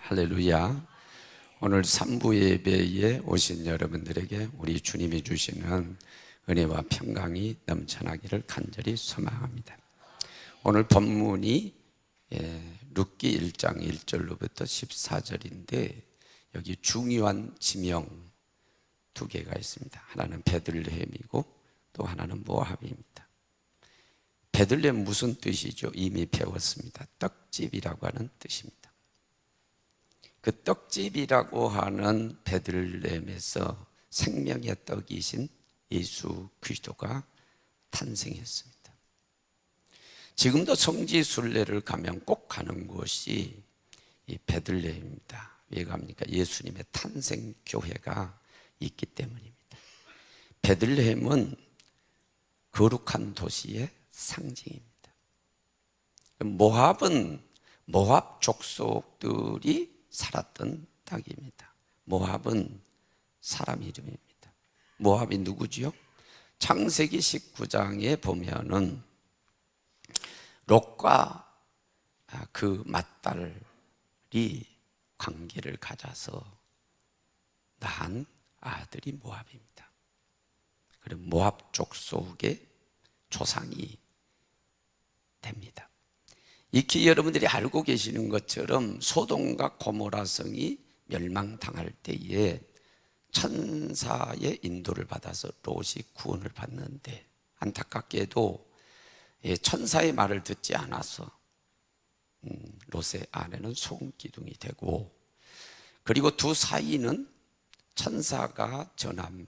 할렐루야. 오늘 3부 예배에 오신 여러분들에게 우리 주님이 주시는 은혜와 평강이 넘쳐나기를 간절히 소망합니다. 오늘 본문이 룻기 1장 1절로부터 14절인데 여기 중요한 지명 두 개가 있습니다. 하나는 베들레헴이고 또 하나는 모압입니다. 베들레헴 무슨 뜻이죠? 이미 배웠습니다. 떡집이라고 하는 뜻입니다. 그 떡집이라고 하는 베들레헴에서 생명의 떡이신 예수 그리스도가 탄생했습니다. 지금도 성지 순례를 가면 꼭 가는 곳이 이 베들레헴입니다. 왜 갑니까? 예수님의 탄생 교회가 있기 때문입니다. 베들레헴은 거룩한 도시의 상징입니다. 모압은 모압 족속들이 살았던 땅입니다. 모압은 사람 이름입니다. 모압이 누구지요? 창세기 19장에 보면은 롯과 그 맏딸이 관계를 가져서 낳은 아들이 모압입니다. 그리고 모압 족속의 조상이 됩니다. 익히 여러분들이 알고 계시는 것처럼 소돔과 고모라 성이 멸망당할 때에 천사의 인도를 받아서 롯이 구원을 받는데 안타깝게도 천사의 말을 듣지 않아서 롯의 아내는 소금기둥이 되고, 그리고 두 사이는 천사가 전한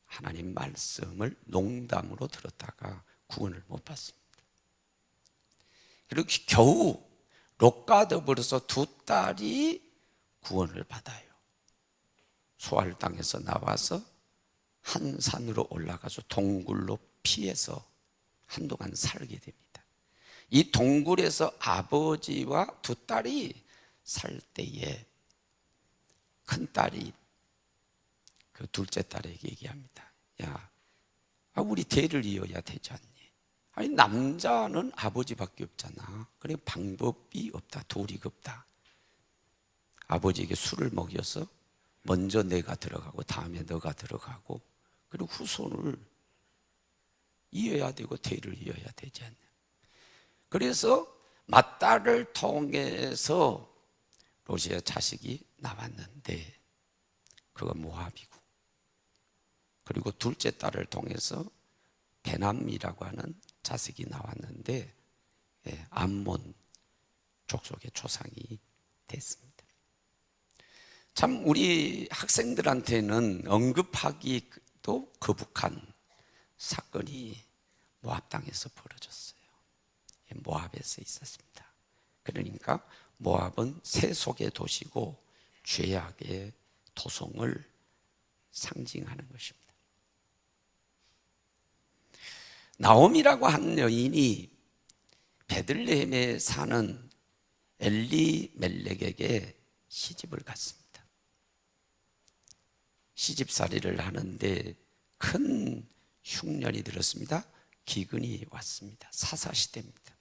하나님 말씀을 농담으로 들었다가 구원을 못 받습니다. 그리고 겨우 롯과 더불어서 두 딸이 구원을 받아요. 소알 땅에서 나와서 한 산으로 올라가서 동굴로 피해서 한동안 살게 됩니다. 이 동굴에서 아버지와 두 딸이 살 때에 큰 딸이 그 둘째 딸에게 얘기합니다. 야, 우리 대를 이어야 되지 않니? 아니, 남자는 아버지밖에 없잖아. 그래, 방법이 없다. 도리가 없다. 아버지에게 술을 먹여서 먼저 내가 들어가고 다음에 너가 들어가고, 그리고 후손을 이어야 되고 대를 이어야 되지 않냐. 그래서 맏딸을 통해서 롯의 자식이 나왔는데 그건 모압이고, 그리고 둘째 딸을 통해서 베남이라고 하는 자식이 나왔는데 암몬 족속의 조상이 됐습니다. 참 우리 학생들한테는 언급하기도 거북한 사건이 모압 땅에서 벌어졌어요. 모압에서 있었습니다. 그러니까 모압은 세속의 도시고 죄악의 도성을 상징하는 것입니다. 나옴이라고 한 여인이 베들레헴에 사는 엘리멜렉에게 시집을 갔습니다. 시집살이를 하는데 큰 흉년이 들었습니다. 기근이 왔습니다. 사사시대입니다.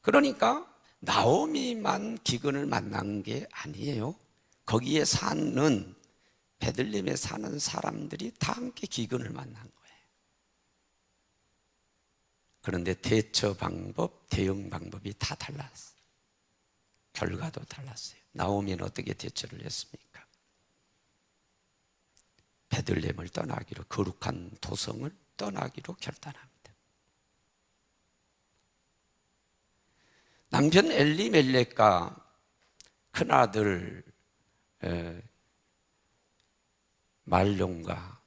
그러니까 나오미만 기근을 만난 게 아니에요. 거기에 사는 베들레헴에 사는 사람들이 다 함께 기근을 만난 거예요. 그런데 대처 방법, 대응 방법이 다 달랐어요. 결과도 달랐어요. 나오미는 어떻게 대처를 했습니까? 베들레헴을 떠나기로, 거룩한 도성을 떠나기로 결단합니다. 남편 엘리멜렉과 큰아들 말론과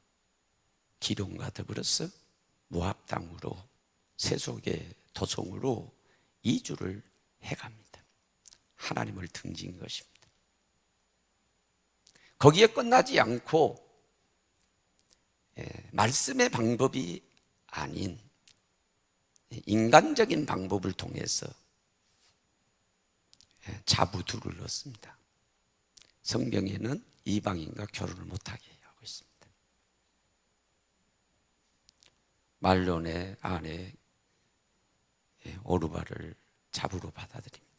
기론과 더불어서 모압 땅으로, 세속의 도성으로 이주를 해갑니다. 하나님을 등진 것입니다. 거기에 끝나지 않고 말씀의 방법이 아닌 인간적인 방법을 통해서 자부들을 넣습니다. 성경에는 이방인과 결혼을 못하게 하고 있습니다. 말론의 아내 오르바를 자부로 받아들입니다.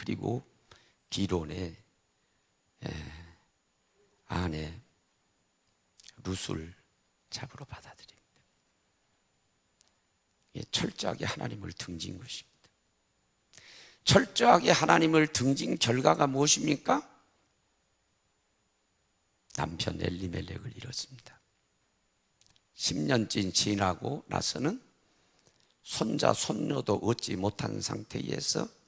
그리고 기론의 아내 룻을 잡으러 받아들입니다. 철저하게 하나님을 등진 것입니다. 철저하게 하나님을 등진 결과가 무엇입니까? 남편 엘리멜렉을 잃었습니다. 10년쯤 지나고 나서는 손자 손녀도 얻지 못한 상태에서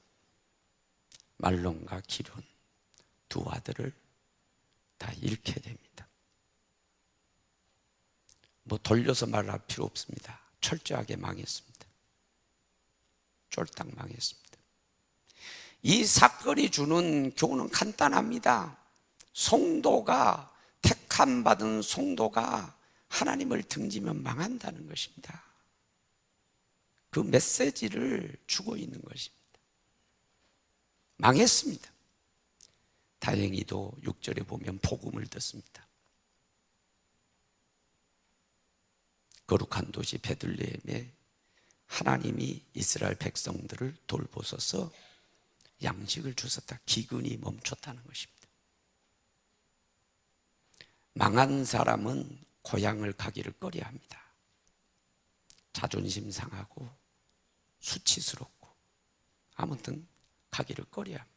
말론과 기론 두 아들을 다 잃게 됩니다. 뭐 돌려서 말할 필요 없습니다. 철저하게 망했습니다. 쫄딱 망했습니다. 이 사건이 주는 교훈은 간단합니다. 성도가, 택함 받은 성도가 하나님을 등지면 망한다는 것입니다. 그 메시지를 주고 있는 것입니다. 망했습니다. 다행히도 6절에 보면 복음을 듣습니다. 거룩한 도시 베들레헴에 하나님이 이스라엘 백성들을 돌보셔서 양식을 주셨다. 기근이 멈췄다는 것입니다. 망한 사람은 고향을 가기를 꺼려합니다. 자존심 상하고 수치스럽고 아무튼 가기를 꺼려합니다.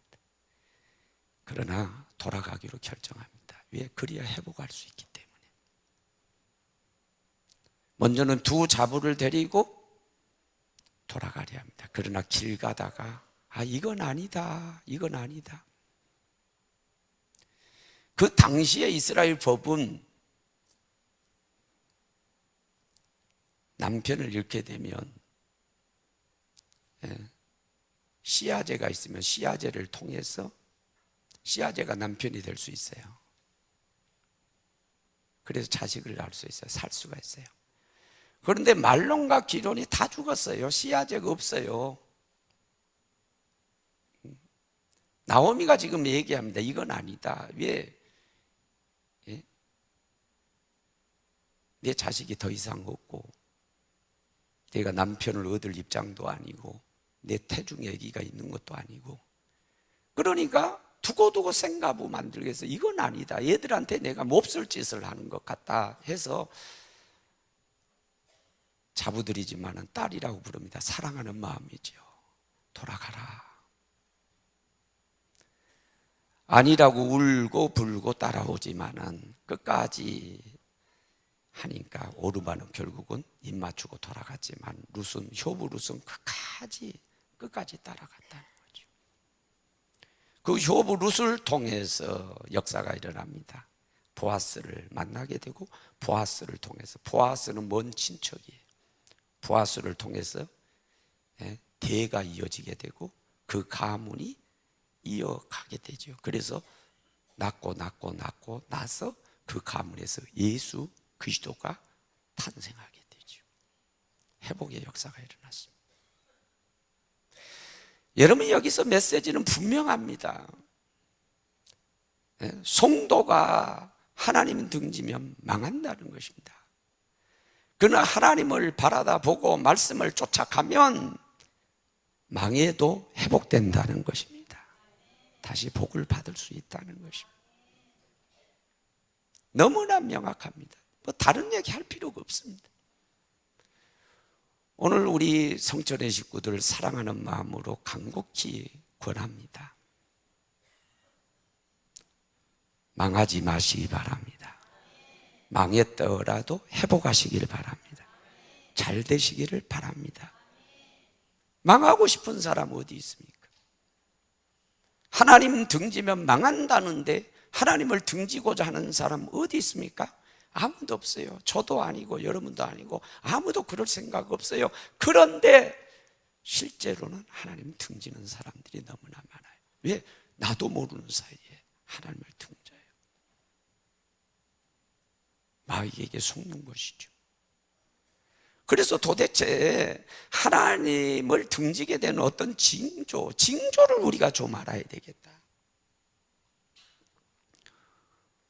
그러나 돌아가기로 결정합니다. 왜? 그리야 회복할 수 있기 때문에. 먼저는 두 자부를 데리고 돌아가려 합니다. 그러나 길 가다가 이건 아니다. 이건 아니다. 그 당시에 이스라엘 법은 남편을 잃게 되면 씨아제가 있으면 씨아제를 통해서 씨아제가 남편이 될 수 있어요. 그래서 자식을 낳을 수 있어요. 살 수가 있어요. 그런데 말론과 기론이 다 죽었어요. 씨아제가 없어요. 나오미가 지금 얘기합니다. 이건 아니다. 왜? 내 자식이 더 이상 없고 내가 남편을 얻을 입장도 아니고 내 태중에 아기가 있는 것도 아니고 그러니까 두고두고 생가부 만들기 위해서 이건 아니다. 얘들한테 내가 몹쓸 짓을 하는 것 같다 해서 자부들이지만은 딸이라고 부릅니다. 사랑하는 마음이죠. 돌아가라. 아니라고 울고 불고 따라오지만은 끝까지 하니까 오르바는 결국은 입 맞추고 돌아갔지만 룻은 효부 룻은 끝까지 따라갔다는 거죠. 그 효부 룻을 통해서 역사가 일어납니다. 보아스를 만나게 되고 보아스를 통해서 보아스는 먼 친척이에요. 보아스를 통해서 대가 이어지게 되고 그 가문이 이어가게 되죠. 그래서 낳고 나서 그 가문에서 예수 그리스도가 탄생하게 되죠. 회복의 역사가 일어났습니다. 여러분 여기서 메시지는 분명합니다. 성도가 하나님 등지면 망한다는 것입니다. 그러나 하나님을 바라다 보고 말씀을 쫓아가면 망해도 회복된다는 것입니다. 다시 복을 받을 수 있다는 것입니다. 너무나 명확합니다. 뭐 다른 얘기 할 필요가 없습니다. 오늘 우리 성전의 식구들을 사랑하는 마음으로 간곡히 권합니다. 망하지 마시기 바랍니다. 망했더라도 회복하시기를 바랍니다. 잘 되시기를 바랍니다. 망하고 싶은 사람 어디 있습니까? 하나님 등지면 망한다는데 하나님을 등지고자 하는 사람 어디 있습니까? 아무도 없어요. 저도 아니고 여러분도 아니고 아무도 그럴 생각 없어요. 그런데 실제로는 하나님 등지는 사람들이 너무나 많아요. 왜? 나도 모르는 사이에 하나님을 등져요. 마귀에게 속는 것이죠. 그래서 도대체 하나님을 등지게 되는 어떤 징조를 우리가 좀 알아야 되겠다.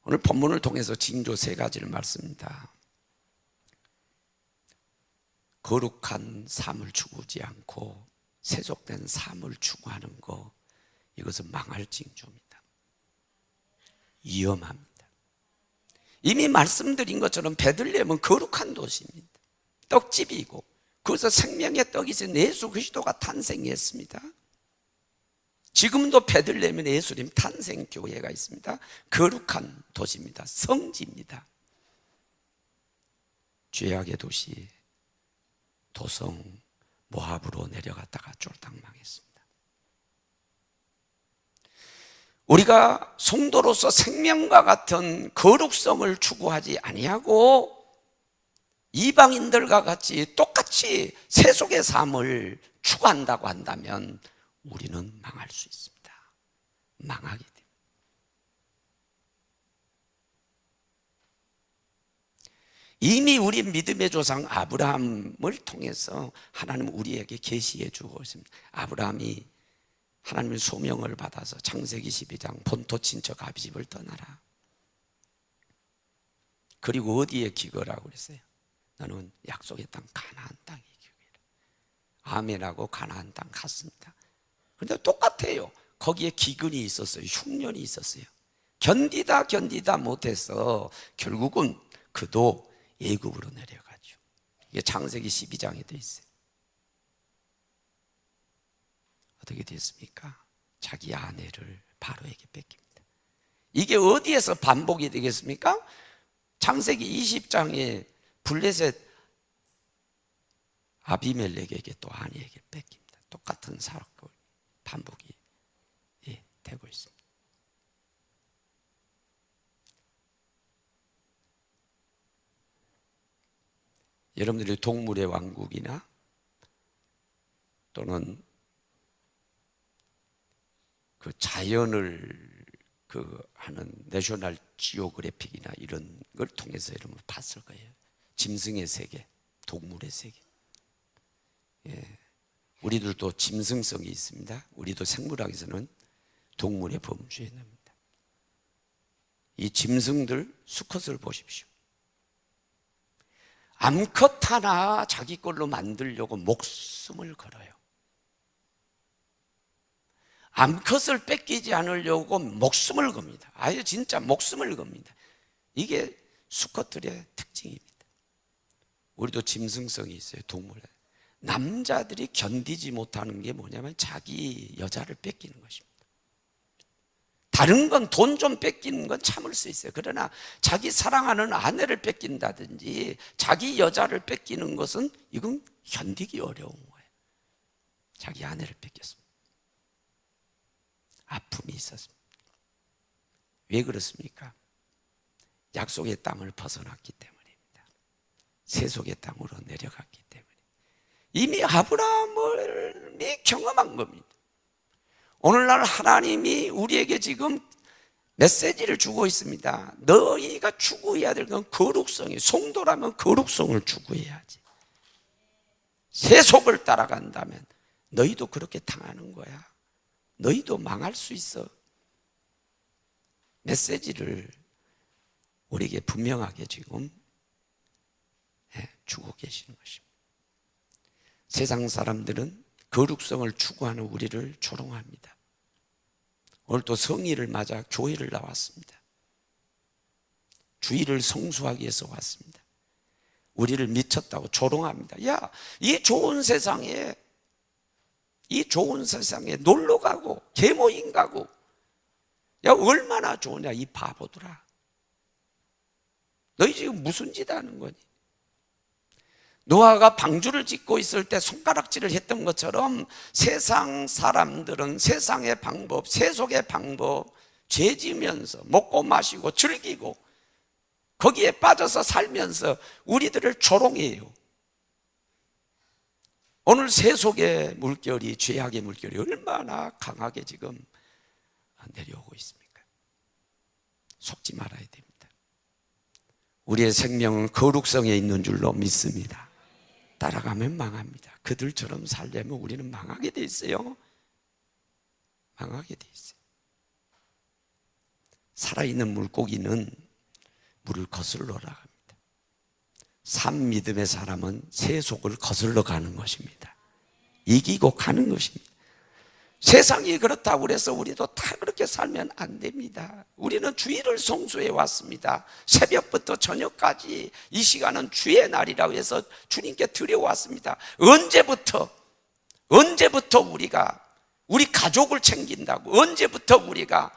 오늘 본문을 통해서 징조 3가지를 말씀합니다. 거룩한 삶을 추구하지 않고 세속된 삶을 추구하는 거, 이것은 망할 징조입니다. 위험합니다. 이미 말씀드린 것처럼 베들레헴은 거룩한 도시입니다. 떡집이고 그것서 생명의 떡이 있는 예수 그리스도가 탄생했습니다. 지금도 베들레헴에 예수님 탄생교회가 있습니다. 거룩한 도시입니다. 성지입니다. 죄악의 도시 도성 모압으로 내려갔다가 쫄딱 망했습니다. 우리가 성도로서 생명과 같은 거룩성을 추구하지 아니하고 이방인들과 같이 똑같이 세속의 삶을 추구한다고 한다면 우리는 망할 수 있습니다. 망하게 됩니다. 이미 우리 믿음의 조상 아브라함을 통해서 하나님은 우리에게 계시해 주고 있습니다. 아브라함이 하나님의 소명을 받아서 창세기 12장 본토 친척 아비집을 떠나라. 그리고 어디에 기거라고 그랬어요? 너는 약속의 땅 가나안 땅에 기거라. 아멘하고 가나안 땅 갔습니다. 그런데 똑같아요. 거기에 기근이 있었어요. 흉년이 있었어요. 견디다 못해서 결국은 그도 애굽으로 내려가죠. 이게 창세기 12장에 되어 있어요. 어떻게 됐습니까? 자기 아내를 바로에게 뺏깁니다. 이게 어디에서 반복이 되겠습니까? 창세기 20장에 블레셋 아비멜렉에게 또 아내에게 뺏깁니다. 똑같은 사건 반복이 되고 있습니다. 여러분들이 동물의 왕국이나 또는 그 자연을 하는 내셔널 지오그래픽이나 이런 걸 통해서 여러분 봤을 거예요. 짐승의 세계, 동물의 세계. 우리들도 짐승성이 있습니다. 우리도 생물학에서는 동물의 범주에 넣습니다. 이 짐승들 수컷을 보십시오. 암컷 하나 자기 걸로 만들려고 목숨을 걸어요. 암컷을 뺏기지 않으려고 목숨을 겁니다. 아예 진짜 목숨을 겁니다. 이게 수컷들의 특징입니다. 우리도 짐승성이 있어요. 동물에. 남자들이 견디지 못하는 게 뭐냐면 자기 여자를 뺏기는 것입니다. 다른 건 돈 좀 뺏기는 건 참을 수 있어요. 그러나 자기 사랑하는 아내를 뺏긴다든지 자기 여자를 뺏기는 것은 이건 견디기 어려운 거예요. 자기 아내를 뺏겼습니다. 아픔이 있었습니다. 왜 그렇습니까? 약속의 땅을 벗어났기 때문입니다. 세속의 땅으로 내려갔기 때문에. 이미 아브라함이 경험한 겁니다. 오늘날 하나님이 우리에게 지금 메시지를 주고 있습니다. 너희가 추구해야 될 건 거룩성이에요. 성도라면 거룩성을 추구해야지. 세속을 따라간다면 너희도 그렇게 당하는 거야. 너희도 망할 수 있어. 메시지를 우리에게 분명하게 지금 주고 계시는 것입니다. 세상 사람들은 거룩성을 추구하는 우리를 조롱합니다. 오늘 또 성의를 맞아 교회를 나왔습니다. 주일을 성수하기 위해서 왔습니다. 우리를 미쳤다고 조롱합니다. 야, 이 좋은 세상에 놀러 가고 계모임 가고, 야, 얼마나 좋으냐 이 바보들아. 너희 지금 무슨 짓 하는 거니? 노아가 방주를 짓고 있을 때 손가락질을 했던 것처럼 세상 사람들은 세상의 방법, 세속의 방법, 죄 지으면서 먹고 마시고 즐기고 거기에 빠져서 살면서 우리들을 조롱해요. 오늘 세속의 물결이, 죄악의 물결이 얼마나 강하게 지금 내려오고 있습니까? 속지 말아야 됩니다. 우리의 생명은 거룩성에 있는 줄로 믿습니다. 따라가면 망합니다. 그들처럼 살려면 우리는 망하게 돼 있어요. 망하게 돼 있어요. 살아있는 물고기는 물을 거슬러 나갑니다. 산 믿음의 사람은 세속을 거슬러 가는 것입니다. 이기고 가는 것입니다. 세상이 그렇다고 해서 우리도 다 그렇게 살면 안 됩니다. 우리는 주일을 성수해 왔습니다. 새벽부터 저녁까지 이 시간은 주의 날이라고 해서 주님께 드려왔습니다. 언제부터 우리가 우리 가족을 챙긴다고, 언제부터 우리가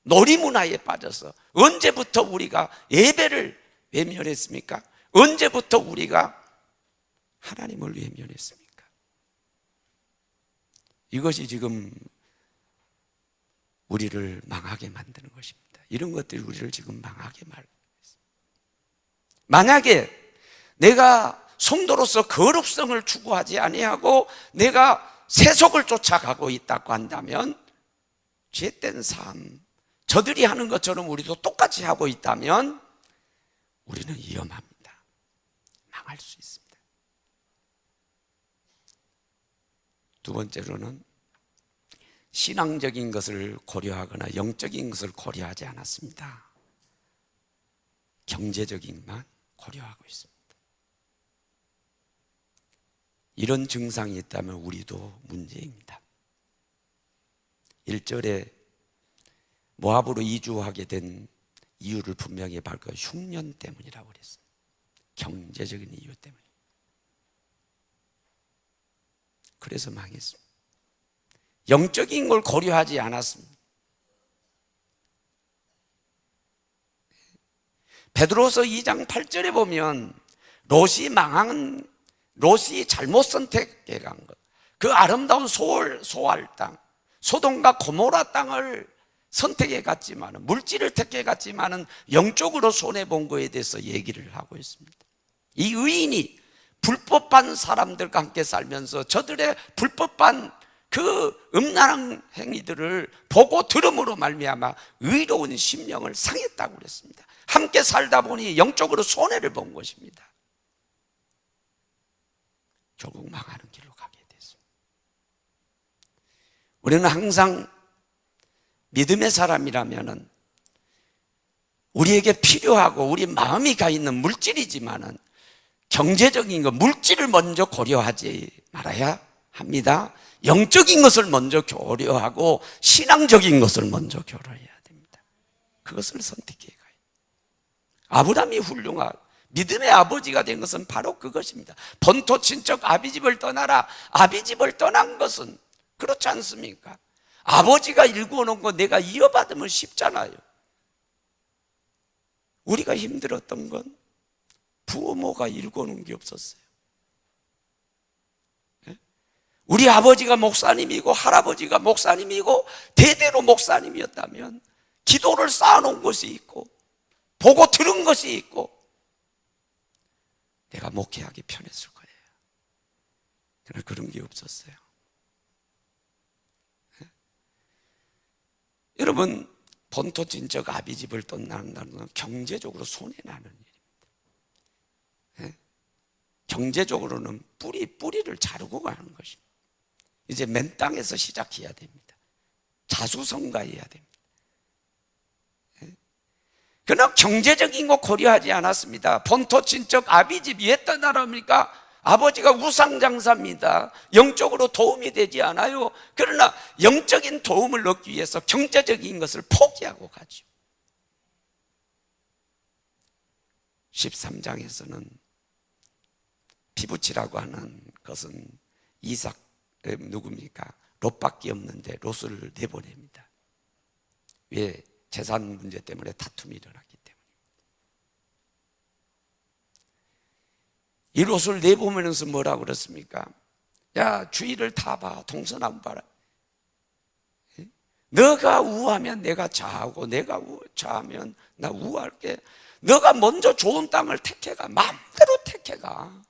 놀이문화에 빠져서, 언제부터 우리가 예배를 외면했습니까? 언제부터 우리가 하나님을 외면했습니까? 이것이 지금 우리를 망하게 만드는 것입니다. 이런 것들이 우리를 지금 망하게 만들고 있습니다. 만약에 내가 성도로서 거룩성을 추구하지 아니하고 내가 세속을 쫓아가고 있다고 한다면, 죄된 삶, 저들이 하는 것처럼 우리도 똑같이 하고 있다면 우리는 위험합니다. 망할 수 있습니다. 두 번째로는 신앙적인 것을 고려하거나 영적인 것을 고려하지 않았습니다. 경제적인 것만 고려하고 있습니다. 이런 증상이 있다면 우리도 문제입니다. 1절에 모압으로 이주하게 된 이유를 분명히 밝혀 흉년 때문이라고 그랬어요. 경제적인 이유 때문에. 그래서 망했습니다. 영적인 걸 고려하지 않았습니다. 베드로서 2장 8절에 보면 롯이 잘못 선택해 간 것, 그 아름다운 소알 땅, 소돔과 고모라 땅을 선택해 갔지만, 물질을 택해 갔지만 영적으로 손해본 거에 대해서 얘기를 하고 있습니다. 이 의인이 불법한 사람들과 함께 살면서 저들의 불법한 그 음란한 행위들을 보고 들음으로 말미암아 의로운 심령을 상했다고 그랬습니다. 함께 살다 보니 영적으로 손해를 본 것입니다. 결국 망하는 길로 가게 됐습니다. 우리는 항상 믿음의 사람이라면은 우리에게 필요하고 우리 마음이 가 있는 물질이지만은 경제적인 것, 물질을 먼저 고려하지 말아야 합니다. 영적인 것을 먼저 고려하고 신앙적인 것을 먼저 고려해야 됩니다. 그것을 선택해 가요. 아브라함이 훌륭한 믿음의 아버지가 된 것은 바로 그것입니다. 본토 친척 아비집을 떠나라. 아비집을 떠난 것은 그렇지 않습니까? 아버지가 일구어놓은 거 내가 이어받으면 쉽잖아요. 우리가 힘들었던 건 부모가 일궈놓은 게 없었어요. 우리 아버지가 목사님이고 할아버지가 목사님이고 대대로 목사님이었다면 기도를 쌓아놓은 것이 있고 보고 들은 것이 있고 내가 목회하기 편했을 거예요. 그러나 그런 게 없었어요. 여러분, 본토 친척 아비집을 떠난다는 건 경제적으로 손해나는 일입니다. 경제적으로는 뿌리를 자르고 가는 것입니다. 이제 맨 땅에서 시작해야 됩니다. 자수성가해야 됩니다. 그러나 경제적인 거 고려하지 않았습니다. 본토 친척 아비집 왜 떠나랍니까? 아버지가 우상장사입니다. 영적으로 도움이 되지 않아요. 그러나 영적인 도움을 얻기 위해서 경제적인 것을 포기하고 가죠. 13장에서는 피부치라고 하는 것은 이삭 누굽니까? 롯밖에 없는데 롯을 내보냅니다. 왜? 재산 문제 때문에 다툼이 일어났기 때문에. 이 롯을 내보면서 뭐라고 그랬습니까? 야, 주위를 다 봐. 동서남 봐라. 너가 우하면 내가 좌하고 내가 좌하면 나 우할게. 너가 먼저 좋은 땅을 택해가. 마음대로 택해가.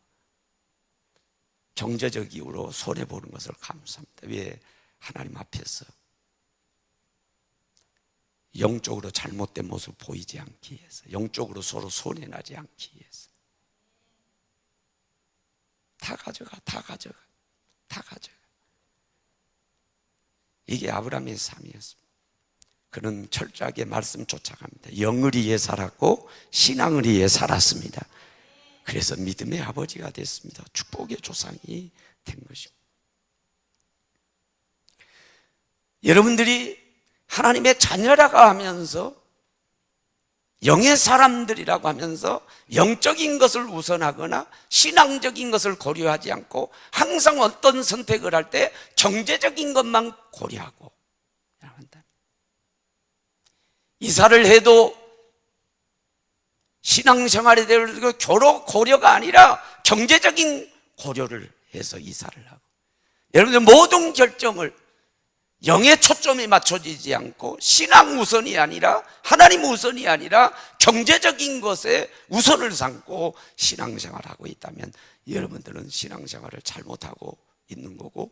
경제적 이유로 손해보는 것을 감수합니다. 왜? 하나님 앞에서 영적으로 잘못된 모습 보이지 않기 위해서, 영적으로 서로 손해나지 않기 위해서. 다 가져가. 이게 아브라함의 삶이었습니다. 그는 철저하게 말씀 쫓아갑니다. 영을 위해 살았고 신앙을 위해 살았습니다. 그래서 믿음의 아버지가 됐습니다. 축복의 조상이 된 것입니다. 여러분들이 하나님의 자녀라고 하면서, 영의 사람들이라고 하면서 영적인 것을 우선하거나 신앙적인 것을 고려하지 않고 항상 어떤 선택을 할 때 경제적인 것만 고려하고 한다. 이사를 해도 신앙생활에 대해서 고려가 아니라 경제적인 고려를 해서 이사를 하고, 여러분들 모든 결정을 영의 초점이 맞춰지지 않고 신앙 우선이 아니라, 하나님 우선이 아니라 경제적인 것에 우선을 삼고 신앙생활을 하고 있다면 여러분들은 신앙생활을 잘못하고 있는 거고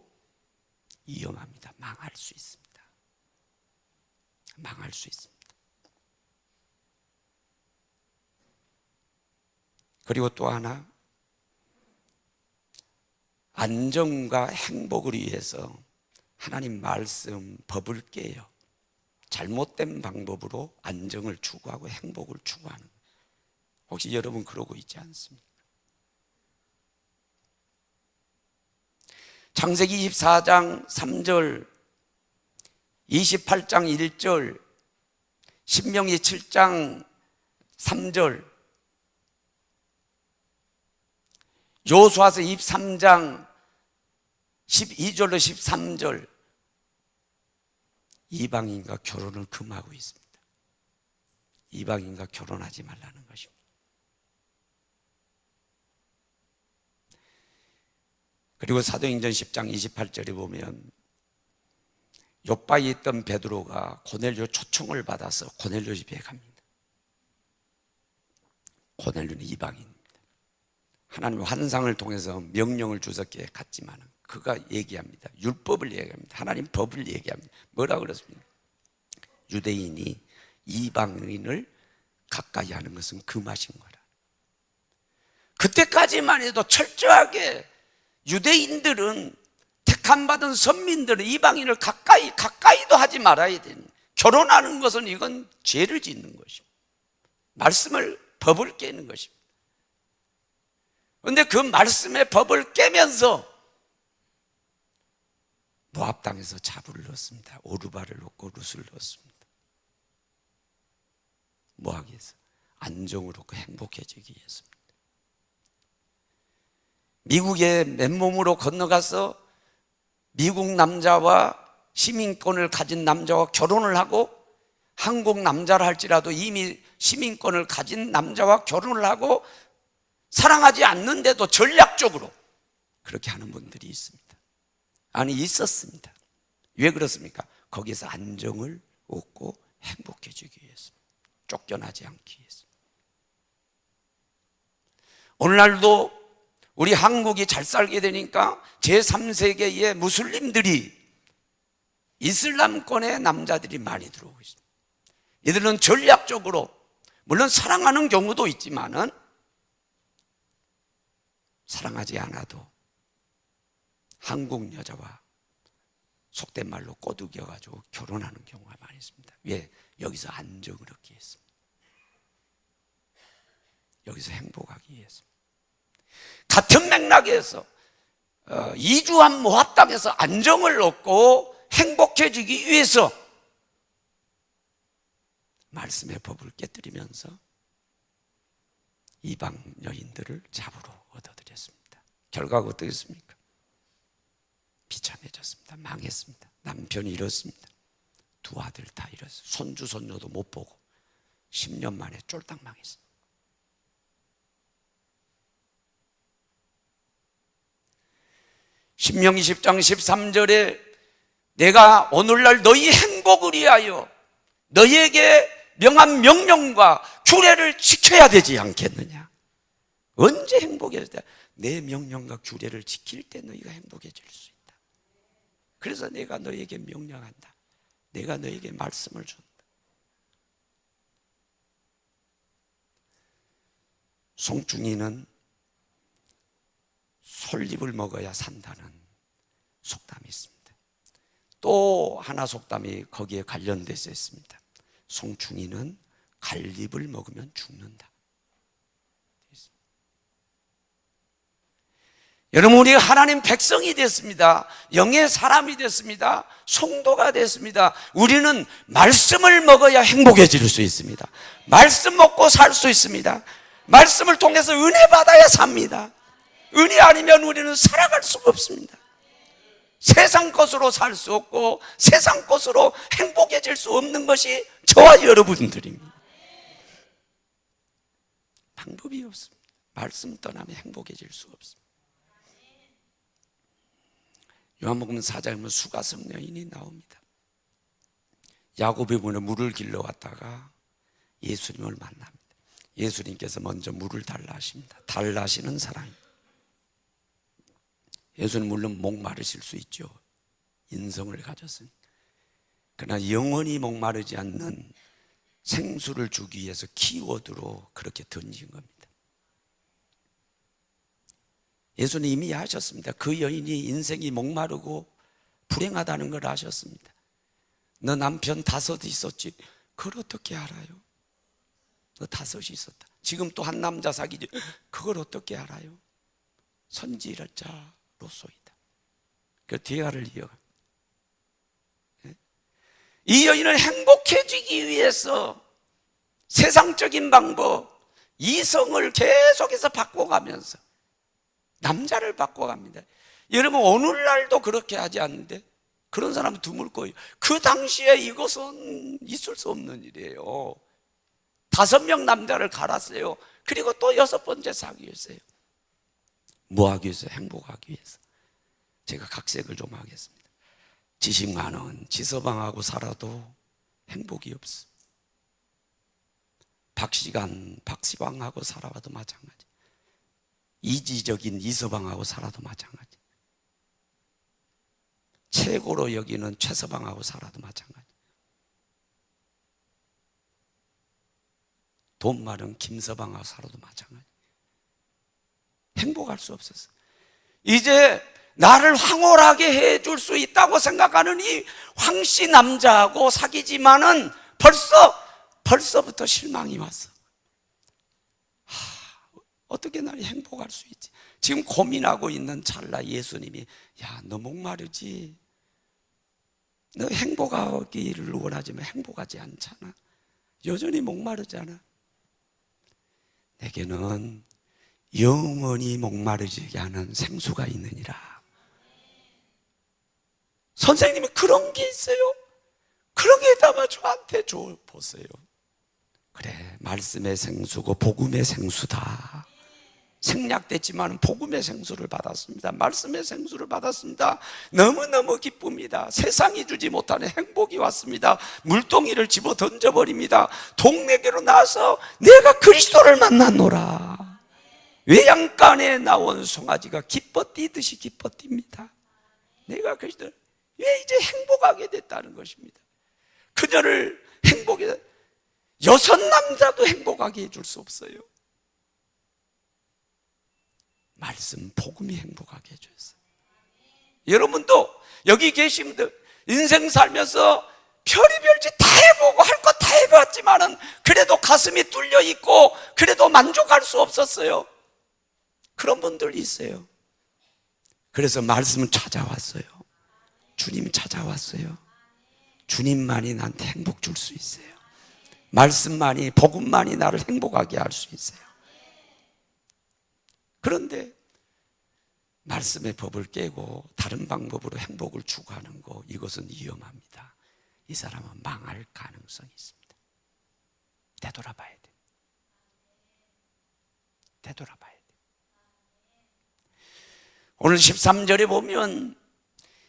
위험합니다. 망할 수 있습니다. 망할 수 있습니다. 그리고 또 하나, 안정과 행복을 위해서 하나님 말씀, 법을 깨요. 잘못된 방법으로 안정을 추구하고 행복을 추구하는, 혹시 여러분 그러고 있지 않습니까? 창세기 24장 3절, 28장 1절, 신명기 7장 3절, 여호수아서 23장 12절로 13절, 이방인과 결혼을 금하고 있습니다. 이방인과 결혼하지 말라는 것입니다. 그리고 사도행전 10장 28절에 보면 욥바에 있던 베드로가 고넬료 초청을 받아서 고넬료 집에 갑니다. 고넬료는 이방인입니다. 하나님 환상을 통해서 명령을 주셨기에 갔지만 그가 얘기합니다. 율법을 얘기합니다. 하나님 법을 얘기합니다. 뭐라고 그랬습니까? 유대인이 이방인을 가까이 하는 것은 금하신 거라. 그때까지만 해도 철저하게 유대인들은, 택함받은 선민들은 이방인을 가까이도 하지 말아야 되는, 결혼하는 것은 이건 죄를 짓는 것입니다. 말씀을, 법을 깨는 것입니다. 그런데 그 말씀의 법을 깨면서 모압 땅에서 자부를 넣었습니다. 오르바를 놓고 룻을 넣었습니다. 모압에서 안정을 얻고 행복해지기 위해서입니다. 미국에 맨몸으로 건너가서 미국 남자와 시민권을 가진 남자와 결혼을 하고, 한국 남자라 할지라도 이미 시민권을 가진 남자와 결혼을 하고 사랑하지 않는데도 전략적으로 그렇게 하는 분들이 있습니다. 아니, 있었습니다. 왜 그렇습니까? 거기서 안정을 얻고 행복해지기 위해서, 쫓겨나지 않기 위해서. 오늘날도 우리 한국이 잘 살게 되니까 제3세계의 무슬림들이, 이슬람권의 남자들이 많이 들어오고 있습니다. 이들은 전략적으로, 물론 사랑하는 경우도 있지만은 사랑하지 않아도 한국 여자와 속된 말로 꼬드겨가지고 결혼하는 경우가 많이 있습니다. 왜? 여기서 안정을 얻기 위해서입니다. 여기서 행복하기 위해서. 같은 맥락에서 이주한 모압 땅에서 안정을 얻고 행복해지기 위해서 말씀의 법을 깨뜨리면서 이방 여인들을 잡으러 얻어들였습니다. 결과가 어떻겠습니까? 비참해졌습니다. 망했습니다. 남편이 잃었습니다. 두 아들 다 잃었어요. 손주 손녀도 못 보고 10년 만에 쫄딱 망했습니다. 신명기 10장 13절에 내가 오늘날 너희 행복을 위하여 너희에게 명한 명령과 규례를 지켜야 되지 않겠느냐. 언제 행복해질 때? 내 명령과 규례를 지킬 때 너희가 행복해질 수 있다. 그래서 내가 너희에게 명령한다. 내가 너희에게 말씀을 준다. 송충이는 솔잎을 먹어야 산다는 속담이 있습니다. 또 하나 속담이 거기에 관련돼서 있습니다. 송충이는 갈잎을 먹으면 죽는다. 여러분, 우리가 하나님 백성이 됐습니다. 영의 사람이 됐습니다. 성도가 됐습니다. 우리는 말씀을 먹어야 행복해질 수 있습니다. 말씀 먹고 살 수 있습니다. 말씀을 통해서 은혜 받아야 삽니다. 은혜 아니면 우리는 살아갈 수가 없습니다. 세상 것으로 살 수 없고 세상 것으로 행복해질 수 없는 것이 저와 여러분들입니다. 방법이 없습니다. 말씀 떠나면 행복해질 수 없습니다. 요한복음 4장에 보면 수가성 여인이 나옵니다. 야곱의 문에 물을 길러 왔다가 예수님을 만납니다. 예수님께서 먼저 물을 달라 하십니다. 달라 하시는 사람입니다. 예수는 물론 목마르실 수 있죠. 인성을 가졌으니까. 그러나 영원히 목마르지 않는 생수를 주기 위해서 키워드로 그렇게 던진 겁니다. 예수는 이미 아셨습니다. 그 여인이 인생이 목마르고 불행하다는 걸 아셨습니다. 너 남편 5 있었지? 그걸 어떻게 알아요? 너 5이 있었다. 지금 또 한 남자 사귀지? 그걸 어떻게 알아요? 선지자로서이다. 그 대화를 이어갑니다. 이 여인은 행복해지기 위해서 세상적인 방법, 이성을 계속해서 바꿔가면서 남자를 바꿔갑니다. 여러분, 오늘날도 그렇게 하지 않는데 그런 사람은 드물 거예요. 그 당시에 이것은 있을 수 없는 일이에요. 5명 남자를 갈았어요. 그리고 또 6번째 사귀어 있어요. 뭐 하기 위해서? 행복하기 위해서. 제가 각색을 좀 하겠습니다. 지식 많은 지서방하고 살아도 행복이 없어. 박시방하고 살아봐도 마찬가지. 이지적인 이서방하고 살아도 마찬가지. 최고로 여기는 최서방하고 살아도 마찬가지. 돈 많은 김서방하고 살아도 마찬가지. 행복할 수 없었어. 이제 나를 황홀하게 해줄 수 있다고 생각하는 이 황씨 남자하고 사귀지만은 벌써부터 실망이 왔어. 어떻게 나를 행복할 수 있지? 지금 고민하고 있는 찰나 예수님이, 야, 너 목마르지? 너 행복하기를 원하지만 행복하지 않잖아. 여전히 목마르잖아. 내게는 영원히 목마르지 않은 생수가 있느니라. 선생님이 그런 게 있어요? 그런 게 있다면 저한테 줘 보세요. 그래, 말씀의 생수고 복음의 생수다. 생략됐지만 복음의 생수를 받았습니다. 말씀의 생수를 받았습니다. 너무너무 기쁩니다. 세상이 주지 못하는 행복이 왔습니다. 물동이를 집어 던져버립니다. 동네계로 나와서 내가 그리스도를 만났노라. 외양간에 나온 송아지가 기뻐 뛰듯이 기뻐 뜁니다. 내가 그리스도, 왜 이제 행복하게 됐다는 것입니다. 그녀를 행복해, 6남자도 행복하게 해줄 수 없어요. 말씀, 복음이 행복하게 해줬어요. 여러분도 여기 계신 분들 인생 살면서 별의별 짓 다 해보고 할 것 다 해봤지만은 그래도 가슴이 뚫려 있고 그래도 만족할 수 없었어요. 그런 분들이 있어요. 그래서 말씀은 찾아왔어요. 주님 찾아왔어요. 주님만이 나한테 행복 줄 수 있어요. 말씀만이, 복음만이 나를 행복하게 할 수 있어요. 그런데 말씀의 법을 깨고 다른 방법으로 행복을 추구하는 거, 이것은 위험합니다. 이 사람은 망할 가능성이 있습니다. 되돌아봐야 돼. 되돌아봐야 돼. 오늘 13절에 보면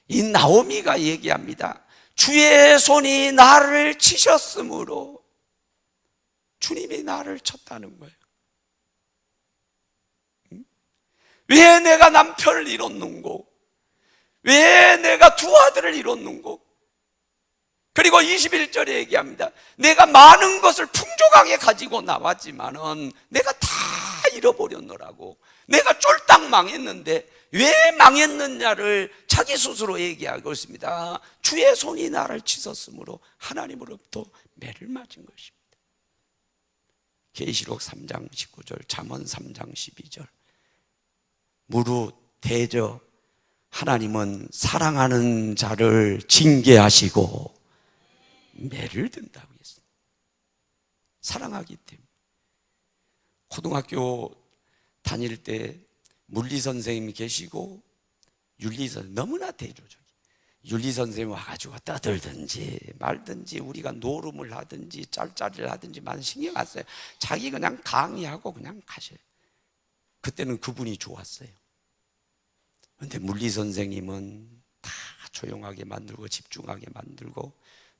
이 나오미가 얘기합니다. 주의 손이 나를 치셨으므로. 주님이 나를 쳤다는 거예요. 왜 내가 남편을 잃었는고? 왜 내가 2 아들을 잃었는고? 그리고 21절에 얘기합니다. 내가 많은 것을 풍족하게 가지고 나왔지만은 내가 다 잃어버렸노라고. 내가 쫄딱 망했는데 왜 망했느냐를 자기 스스로 얘기하고 있습니다. 주의 손이 나를 치셨으므로 하나님으로부터 매를 맞은 것입니다. 계시록 3장 19절, 잠언 3장 12절. 무릇 대저 하나님은 사랑하는 자를 징계하시고 매를 든다고 했습니다. 사랑하기 때문에. 고등학교 다닐 때 물리 선생님이 계시고 윤리 선생님 너무나 대조적이에요. 윤리 선생님 와가지고 떠들든지 말든지 우리가 노름을 하든지 짤짤이를 하든지 많이 신경 안 써요. 자기 그냥 강의하고 그냥 가셔요. 그때는 그분이 좋았어요. 그런데 물리 선생님은 다 조용하게 만들고 집중하게 만들고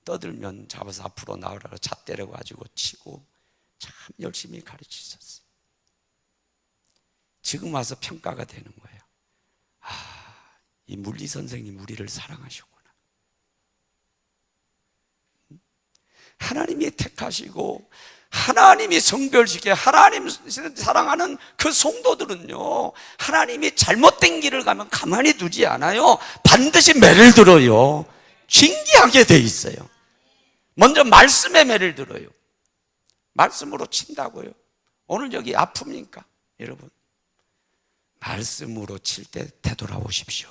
떠들면 잡아서 앞으로 나오라고 잣대려 가지고 치고 참 열심히 가르치셨어요. 지금 와서 평가가 되는 거예요. 이 물리 선생님 우리를 사랑하셨구나. 하나님이 택하시고 하나님이 성별시켜 하나님 사랑하는 그 성도들은요, 하나님이 잘못된 길을 가면 가만히 두지 않아요. 반드시 매를 들어요. 징계하게 돼 있어요. 먼저 말씀에 매를 들어요. 말씀으로 친다고요. 오늘 여기 아픕니까? 여러분, 말씀으로 칠 때 되돌아오십시오.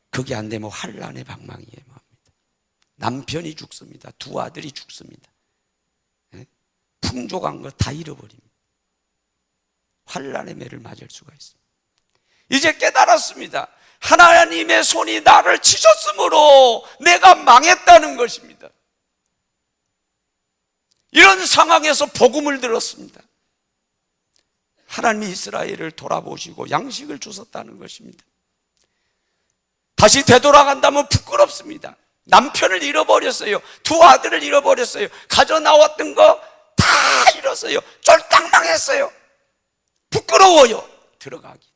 그게 안 되면 환난의 방망이에 맙니다. 남편이 죽습니다. 두 아들이 죽습니다. 풍족한 거 다 잃어버립니다. 환난의 매를 맞을 수가 있습니다. 이제 깨달았습니다. 하나님의 손이 나를 치셨으므로 내가 망했다는 것입니다. 이런 상황에서 복음을 들었습니다. 하나님이 이스라엘을 돌아보시고 양식을 주셨다는 것입니다. 다시 되돌아간다면 부끄럽습니다. 남편을 잃어버렸어요. 두 아들을 잃어버렸어요. 가져 나왔던 거 다 잃었어요. 쫄딱 망했어요. 부끄러워요. 들어가기도.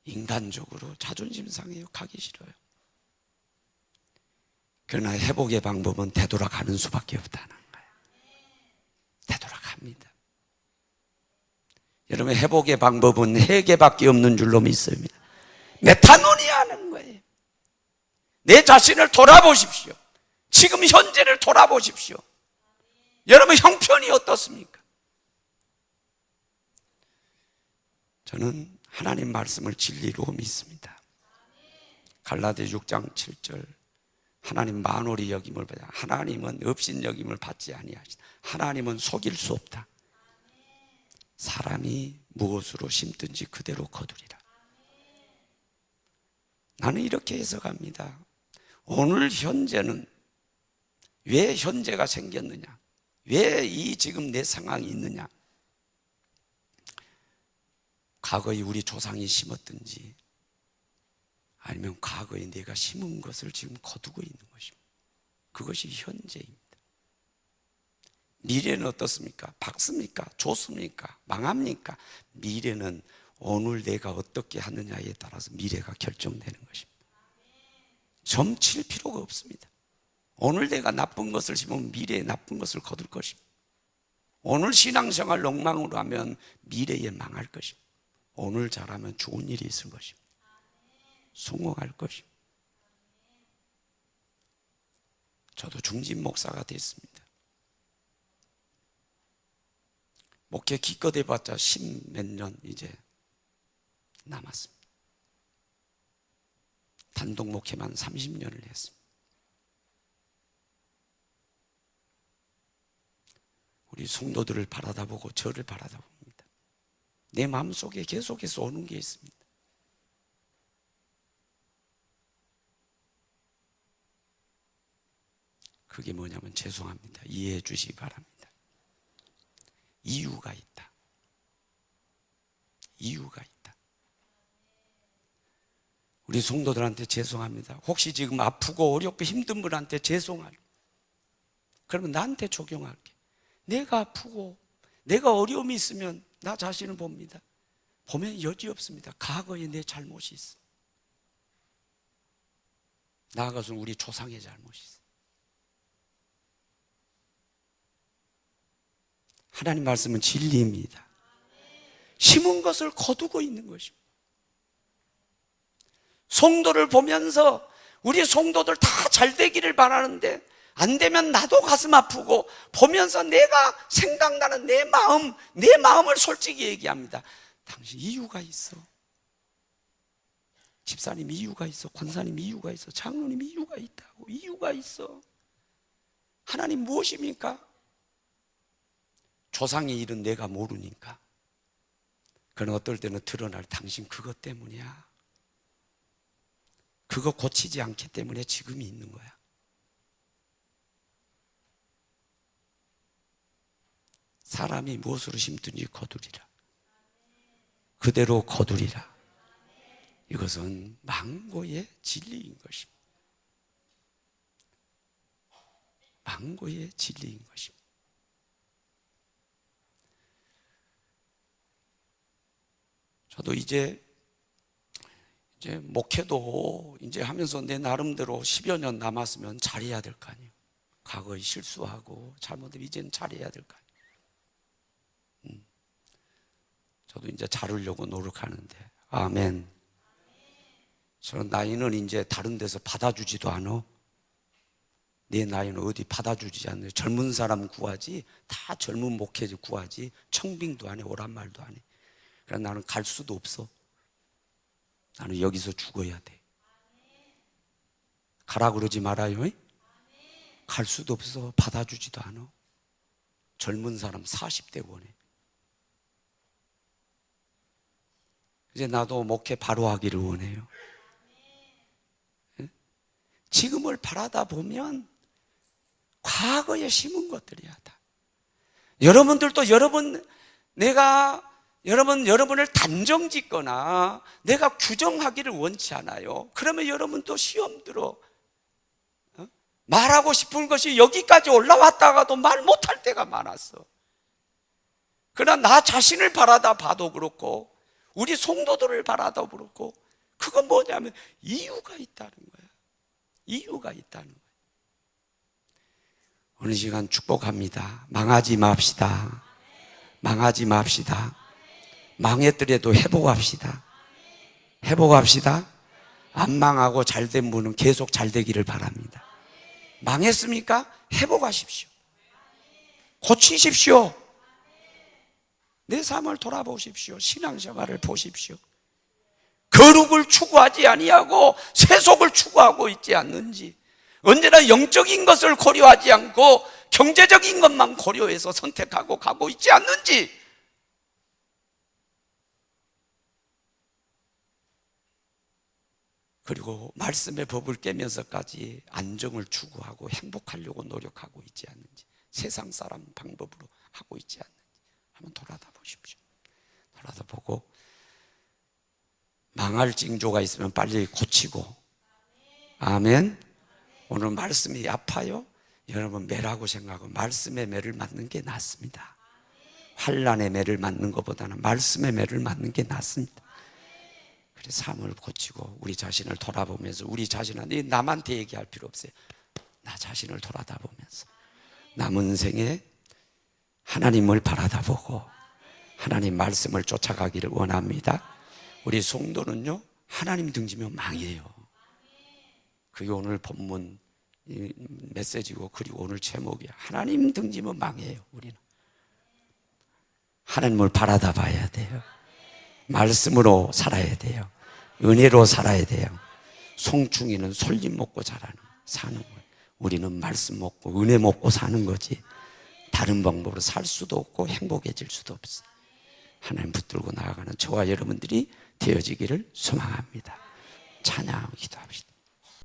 인간적으로 자존심 상해요. 가기 싫어요. 그러나 회복의 방법은 되돌아가는 수밖에 없다는 거예요. 되돌아갑니다. 여러분, 회복의 방법은 회개밖에 없는 줄로 믿습니다. 메타노니아 하는 거예요. 내 자신을 돌아보십시오. 지금 현재를 돌아보십시오. 여러분, 형편이 어떻습니까? 저는 하나님 말씀을 진리로 믿습니다. 갈라디아 6장 7절, 하나님 만홀히 여김을 받아 하나님은 업신 여김을 받지 아니하시다. 하나님은 속일 수 없다. 사람이 무엇으로 심든지 그대로 거두리라. 나는 이렇게 해석합니다. 오늘 현재는 왜 현재가 생겼느냐? 왜 이 지금 내 상황이 있느냐? 과거에 우리 조상이 심었든지 아니면 과거에 내가 심은 것을 지금 거두고 있는 것입니다. 그것이 현재입니다. 미래는 어떻습니까? 밝습니까? 좋습니까? 망합니까? 미래는 오늘 내가 어떻게 하느냐에 따라서 미래가 결정되는 것입니다. 점칠 필요가 없습니다. 오늘 내가 나쁜 것을 심으면 미래에 나쁜 것을 거둘 것입니다. 오늘 신앙생활 엉망으로 하면 미래에 망할 것입니다. 오늘 잘하면 좋은 일이 있을 것입니다. 성공할 것입니다. 저도 중진 목사가 됐습니다. 목회 기껏 해봤자 10몇 년 이제 남았습니다. 단독 목회만 30년을 했습니다. 우리 성도들을 바라다보고 저를 바라다봅니다. 내 마음속에 계속해서 오는 게 있습니다. 그게 뭐냐면, 죄송합니다. 이해해 주시기 바랍니다. 이유가 있다. 이유가 있다. 우리 성도들한테 죄송합니다. 혹시 지금 아프고 어렵고 힘든 분한테 죄송할, 그러면 나한테 적용할게. 내가 아프고 내가 어려움이 있으면 나 자신을 봅니다. 보면 여지없습니다. 과거에 내 잘못이 있어. 나아가서 우리 조상의 잘못이 있어. 하나님 말씀은 진리입니다. 심은 것을 거두고 있는 것입니다. 성도를 보면서 우리 성도들 다 잘 되기를 바라는데 안 되면 나도 가슴 아프고, 보면서 내가 생각나는 내 마음을 솔직히 얘기합니다. 당신 이유가 있어. 집사님 이유가 있어, 권사님 이유가 있어, 장로님 이유가 있다고. 이유가 있어. 하나님 무엇입니까? 조상의 일은 내가 모르니까. 그는 어떨 때는 드러날 당신 그것 때문이야. 그거 고치지 않기 때문에 지금이 있는 거야. 사람이 무엇으로 심든지 거두리라. 그대로 거두리라. 이것은 망고의 진리인 것입니다. 망고의 진리인 것입니다. 저도 이제 목회도 이제 하면서 내 나름대로 10여 년 남았으면 잘해야 될 거 아니에요. 과거에 실수하고 잘못하면 이제는 잘해야 될 거 아니에요. 저도 이제 잘하려고 노력하는데, 아멘. 저는 나이는 이제 다른 데서 받아주지도 않아. 내 나이는 어디 받아주지 않아요. 젊은 사람 구하지, 다 젊은 목회자 구하지, 청빙도 안 해, 오란 말도 안 해. 그래서 나는 갈 수도 없어. 나는 여기서 죽어야 돼. 가라 그러지 말아요. 갈 수도 없어. 받아주지도 않아. 젊은 사람 40대 원해. 이제 나도 목회 바로 하기를 원해요. 지금을 바라다 보면 과거에 심은 것들이야 다. 여러분들도 여러분을 단정짓거나 내가 규정하기를 원치 않아요. 그러면 여러분도 시험 들어. 말하고 싶은 것이 여기까지 올라왔다가도 말 못할 때가 많았어. 그러나 나 자신을 바라다 봐도 그렇고 우리 성도들을 바라다 그렇고, 그건 뭐냐면 이유가 있다는 거야. 이유가 있다는 거야. 어느 시간 축복합니다. 망하지 맙시다. 망하지 맙시다. 망했더라도 회복합시다. 회복합시다. 안 망하고 잘된 분은 계속 잘 되기를 바랍니다. 망했습니까? 회복하십시오. 고치십시오. 내 삶을 돌아보십시오. 신앙생활을 보십시오. 거룩을 추구하지 아니하고 세속을 추구하고 있지 않는지, 언제나 영적인 것을 고려하지 않고 경제적인 것만 고려해서 선택하고 가고 있지 않는지, 그리고 말씀의 법을 깨면서까지 안정을 추구하고 행복하려고 노력하고 있지 않는지, 세상 사람 방법으로 하고 있지 않는지 한번 돌아다 보십시오. 돌아다 보고 망할 징조가 있으면 빨리 고치고, 아멘. 오늘 말씀이 아파요? 여러분 매라고 생각하고 말씀의 매를 맞는 게 낫습니다. 환난의 매를 맞는 것보다는 말씀의 매를 맞는 게 낫습니다. 그래서 삶을 고치고 우리 자신을 돌아보면서, 우리 자신한테, 남한테 얘기할 필요 없어요. 나 자신을 돌아다 보면서 남은 생에 하나님을 바라다 보고 하나님 말씀을 쫓아가기를 원합니다. 우리 성도는요, 하나님 등지면 망해요. 그게 오늘 본문 메시지고, 그리고 오늘 제목이야. 하나님 등지면 망해요. 우리는 하나님을 바라다 봐야 돼요. 말씀으로 살아야 돼요. 은혜로 살아야 돼요. 송충이는 솔잎 먹고 사는 거예요. 우리는 말씀 먹고 은혜 먹고 사는 거지, 다른 방법으로 살 수도 없고 행복해질 수도 없어요. 하나님 붙들고 나아가는 저와 여러분들이 되어지기를 소망합니다. 찬양하고 기도합시다.